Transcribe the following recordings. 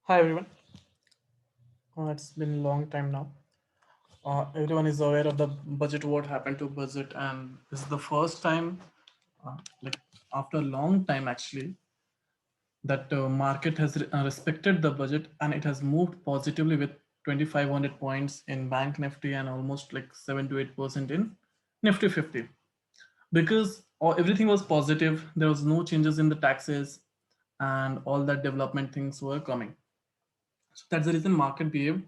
Hi everyone. It's been a long time now. Everyone is aware of the budget, what happened to budget, and this is the first time, like after a long time actually, that market has respected the budget and it has moved positively with 2,500 points in Bank Nifty and almost like 7 to 8% in Nifty 50. Because everything was positive, there was no changes in the taxes, and all that development things were coming. So that's the reason market behaved.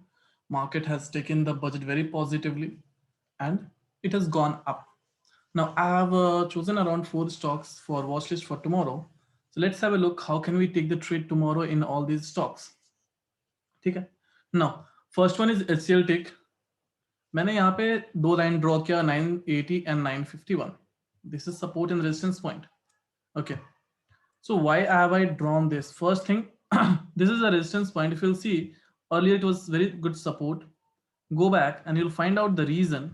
Market has taken the budget very positively and it has gone up. Now I have chosen around 4 stocks for watch list for tomorrow. So let's have a look how can we take the trade tomorrow in all these stocks. ठीक है. Now first one is HCL Tech. मैंने यहाँ पे दो line draw किया 980 and 951. This is support and resistance point. Okay. So why have I drawn this? First thing, this is a resistance point. If you'll see, earlier it was very good support. Go back and you'll find out the reason.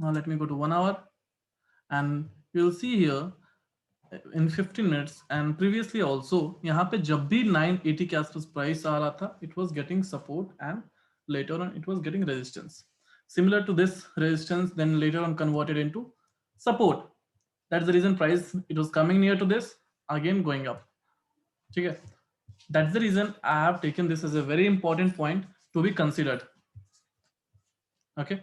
Now let me go to 1 hour and you'll see here in 15 minutes and previously also यहाँ पे जब भी 980 के आसपास price आ रहा था, it was getting support and later on it was getting resistance. Similar to this resistance, then later on converted into support. That's the reason price it was coming near to this, again going up. Okay. That's the reason I have taken this as a very important point to be considered. Okay.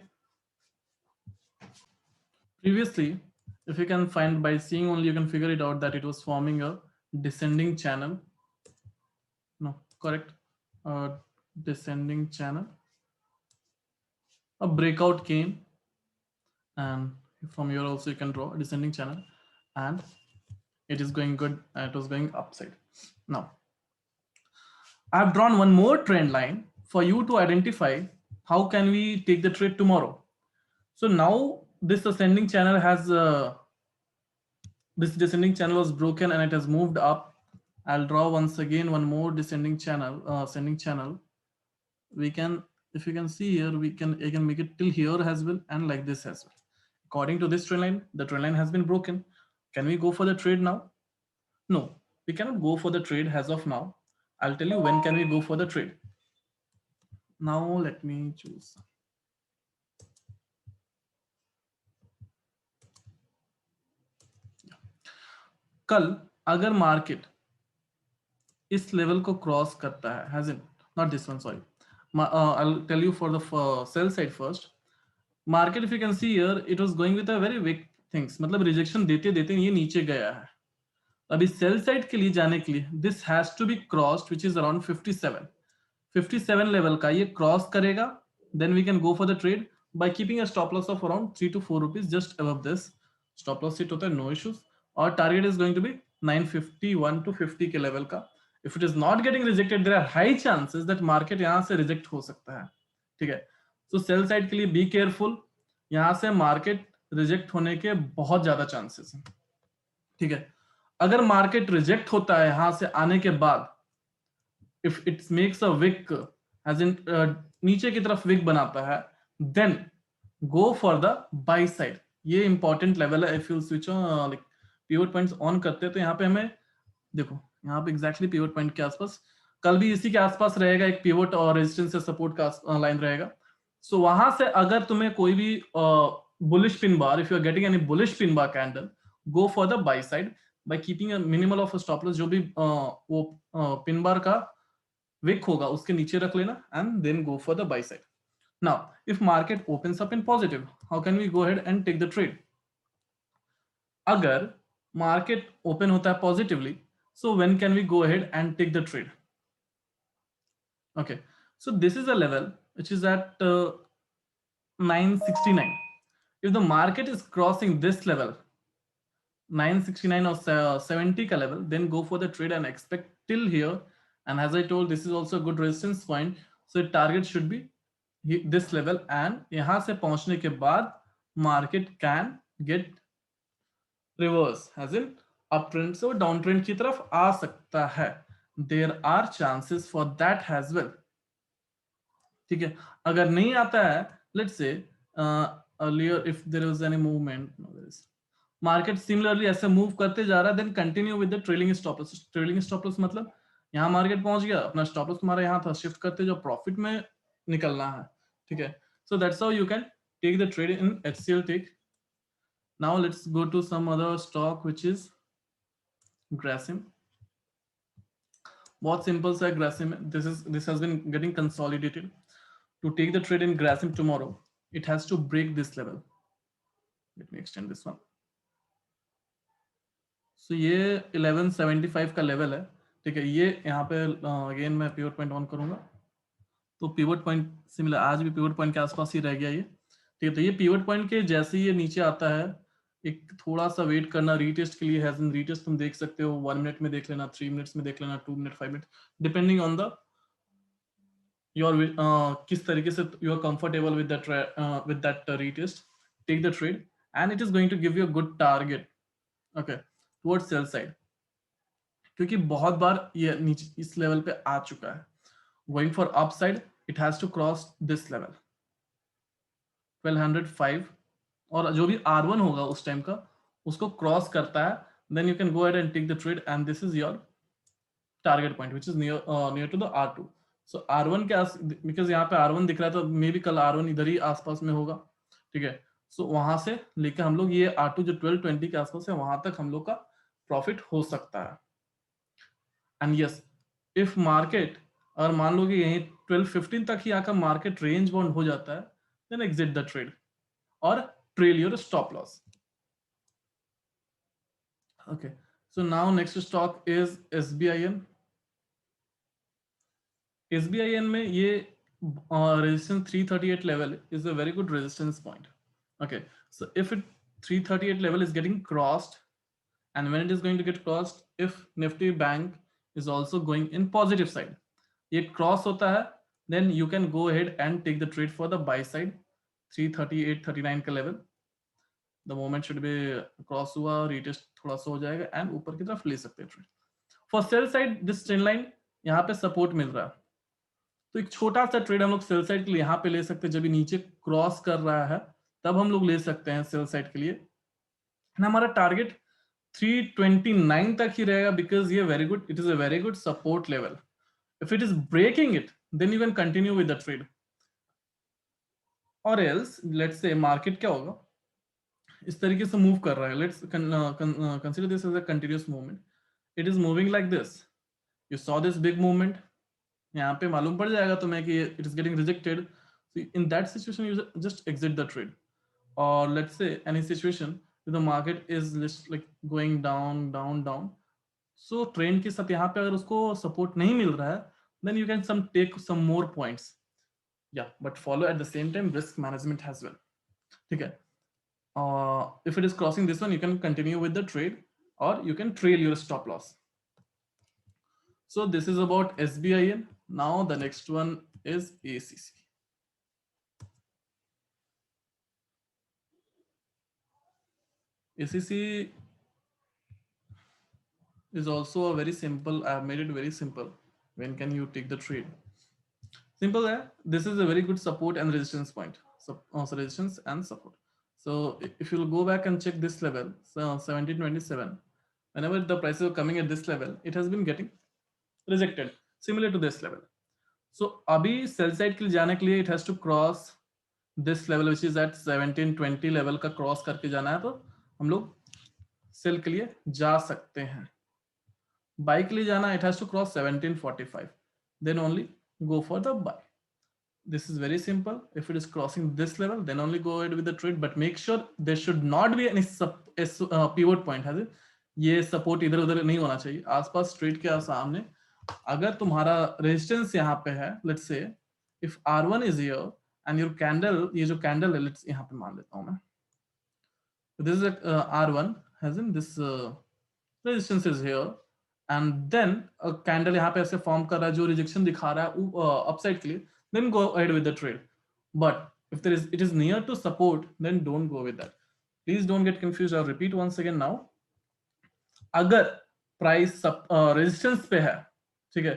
Previously, if you can find by seeing only, you can figure it out that it was forming a descending channel. No, correct. Descending channel. A breakout came, and from here also you can draw a descending channel, and it is going good. It was going upside. Now, I have drawn one more trend line for you to identify how can we take the trade tomorrow. So now this ascending channel has this descending channel was broken and it has moved up. I'll draw once again one more descending channel, ascending channel. We can, if you can see here, we can again make it till here as well and like this as well. According to this trend line, the trend line has been broken. Can we go for the trade now? No, we cannot go for the trade as of now. I'll tell you when can we go for the trade. Now let me choose. कल अगर market इस level को cross करता है, has it not this one, sorry, I'll tell you for the sell side first. Market, if you can see here, it was going with a very weak things, मतलब rejection देते देते ये नीचे गया है. अभी सेल साइड के लिए जाने के लिए this has to be crossed which is around 57 level का ये क्रॉस करेगा, then we can go for the trade by keeping a stop loss of around 3 to 4 rupees just above this. Stop loss hit होता है, no issues. और target is going to be 951 to 50 के level का. If it is not getting rejected, there are high chances that market यहां से reject हो सकता है. ठीक है, सो सेल साइड के लिए बी केयरफुल. यहां से मार्केट रिजेक्ट होने के बहुत ज्यादा चांसेस हैं. ठीक है, अगर मार्केट रिजेक्ट होता है यहां से आने के बाद, if it makes a wick as in नीचे की तरफ विक बनाता है, then go for the buy side. ये इंपॉर्टेंट लेवल है. If you switch like pivot points on करते हैं तो यहाँ पे हमें देखो, यहाँ पे एग्जैक्टली पिवट पॉइंट के आसपास कल भी इसी के आसपास रहेगा, एक पिवट और रेजिस्टेंस से सपोर्ट का लाइन रहेगा. सो वहां से अगर तुम्हें कोई भी bullish pin bar, if you are getting any bullish pin bar candle, go for the buy side by keeping a minimal of a stop loss. जो भी वो पिन बार का विक होगा उसके नीचे रख लेना and then go for the buy side. Now if market opens up in positive, how can we go ahead and take the trade? अगर market open होता है positively, so when can we go ahead and take the trade? Okay, so this is a level which is at 969. If the market is crossing this level 969 or 70 ka level, then go for the trade and expect till here. And as I told, this is also a good resistance point, so target should be this level. And यहाँ से पहुंचने के बाद market can get reverse, as in uptrend से वो downtrend की तरफ आ सकता है. There are chances for that as well. ठीक है, अगर नहीं आता है, let's say earlier if there was any movement, no, there is market similarly ऐसे मूव करते जा रहा है, then continue with the trailing stop loss. Trailing stop loss मतलब यहाँ मार्केट पहुंच गया, अपना स्टॉप लॉस तुम्हारा यहाँ था, शिफ्ट करते जो प्रॉफिट में निकलना है, ठीक है। So that's how you can take the trade in HCL tick. Now let's go to some other stock which is Grasim. बहुत सिंपल सा Grasim. This has been getting consolidated. To take the trade in Grasim tomorrow, it has to break this level. Let me extend this one. So ये 1175 का level है, ठीक है। ये यहाँ पे अगेन मैं पिवट पॉइंट ऑन करूंगा, तो पिवट पॉइंट सिमिलर आज भी पिवट पॉइंट के आसपास ही रह गया ये, ठीक है। तो ये पिवट पॉइंट के जैसे ही ये नीचे आता है, एक थोड़ा सा वेट करना रीटेस्ट के लिए। हैज इन रीटेस्ट तुम देख सकते हो, 1 मिनट में देख लेना, 3 मिनट्स में देख लेना, 2 minute, 5 minute, depending on the your किस तरीके से you are comfortable with that retest, take the trade and it is going to give you a good target, okay, towards sell side, क्योंकि बहुत बार ये नीचे इस लेवल पे आ चुका है। Going for upside it has to cross this level 1205, और जो भी R1 होगा उस टाइम का उसको क्रॉस करता है, then you can go ahead and take the trade and this is your target point which is near to the R2. सो R1 के आस, बिकॉज यहाँ पे R1 दिख रहा है तो मे बी कल R1 इधर ही आसपास में होगा, ठीक है। सो वहां से लेकर हम लोग ये R2 जो 1220 के आसपास है वहां तक हम लोग का प्रॉफिट हो सकता है। एंड यस, इफ मार्केट अगर मान लो कि यही 1215 तक ही आकर मार्केट रेंज बाउंड हो जाता है, देन एग्जिट द ट्रेड और trail your stop loss. Okay, so now next stock is SBIN. SBIN में ये resistance 338 level is a very good resistance point. Okay, so if it 338 level is getting crossed, and when it is going to get crossed, if Nifty Bank is also going in positive side, ये cross होता है, then you can go ahead and take the trade for the buy side 338 39 का level. The moment should be cross हुआ, retest थोड़ा सा हो जाएगा and ऊपर की तरफ ले सकते हैं trade. For sell side this trend line यहाँ पे सपोर्ट मिल रहा है, तो एक छोटा सा ट्रेड हम लोग सेल साइड के लिए यहाँ पे ले सकते हैं। जब ये नीचे क्रॉस कर रहा है तब हम लोग ले सकते हैं सेल साइड के लिए। हमारा टारगेट 329 तक ही रहेगा, बिकॉज ये very good, it is a very good support level. If it is breaking it then you can continue with the trade, और एल्स लेट्स से मार्केट क्या होगा, इस तरीके से मूव कर रहा है, let's consider this as a continuous movement, it is moving like this, you saw this big movement, यहाँ पे मालूम पड़ जाएगा तुम्हें कि it is getting rejected, in that situation you just exit the trade. और let's say any situation the market is like going down down down, so trend के साथ यहाँ पे अगर उसको सपोर्ट नहीं मिल रहा है, then you can some take some more points, yeah but follow at the same time risk management as well, ठीक है। If it is crossing this one, you can continue with the trade or you can trail your stop loss. So this is about SBIN. Now the next one is ACC. ACC is also a very simple, I have made it very simple. When can you take the trade? Simple है. This is a very good support and resistance point. So resistance and support. So if you'll go back and check this level, so 1727, whenever the prices are coming at this level, it has been getting rejected, similar to this level. So अभी sell side के लिए जाने के लिए it has to cross this level which is at 1720 level का cross करके जाना है, तो हम लोग सेल के लिए जा सकते हैं। बाई के लिए जाना, it has to cross 1745, then only go for the buy. This is very simple. If it is crossing this level, then only go ahead with the trade, but make sure there should not be any pivot point, has it? ये support इधर उधर नहीं होना चाहिए आसपास trade के सामने। अगर तुम्हारा रेजिस्टेंस यहाँ पे है, let's say if R1 is here and your candle, ये जो कैंडल है, लेट्स यहाँ पे मान लेता हूँ मैं, this is R1 has in this resistance is here, and then candle यहाँ पे ऐसे फॉर्म कर रहा है जो रिजेक्शन दिखा रहा है अपसाइड के लिए, then go ahead with the trade. But if it is near to support, then don't go with that. Please don't get confused. I'll repeat once again now. अगर प्राइस रेजिस्टेंस पे है, ठीक है,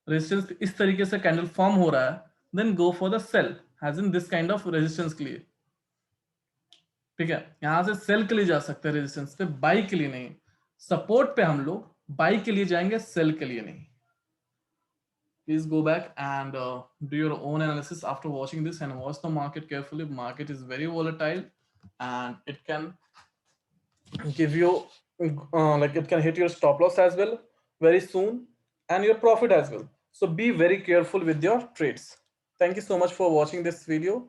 रेजिस्टेंस पे इस तरीके से कैंडल फॉर्म हो रहा है, then go for the sell, as in this kind of resistance के लिए, ठीक है। यहां से सेल के लिए जा सकते हैं रेजिस्टेंस पे, बाई के लिए नहीं। सपोर्ट पे हम लोग बाई के लिए जाएंगे, सेल के लिए नहीं। please go back and do your own analysis after watching this and watch the market carefully. Market is very volatile and it can give you like it can hit your stop loss as well very soon and your profit as well. So be very careful with your trades. Thank you so much for watching this video.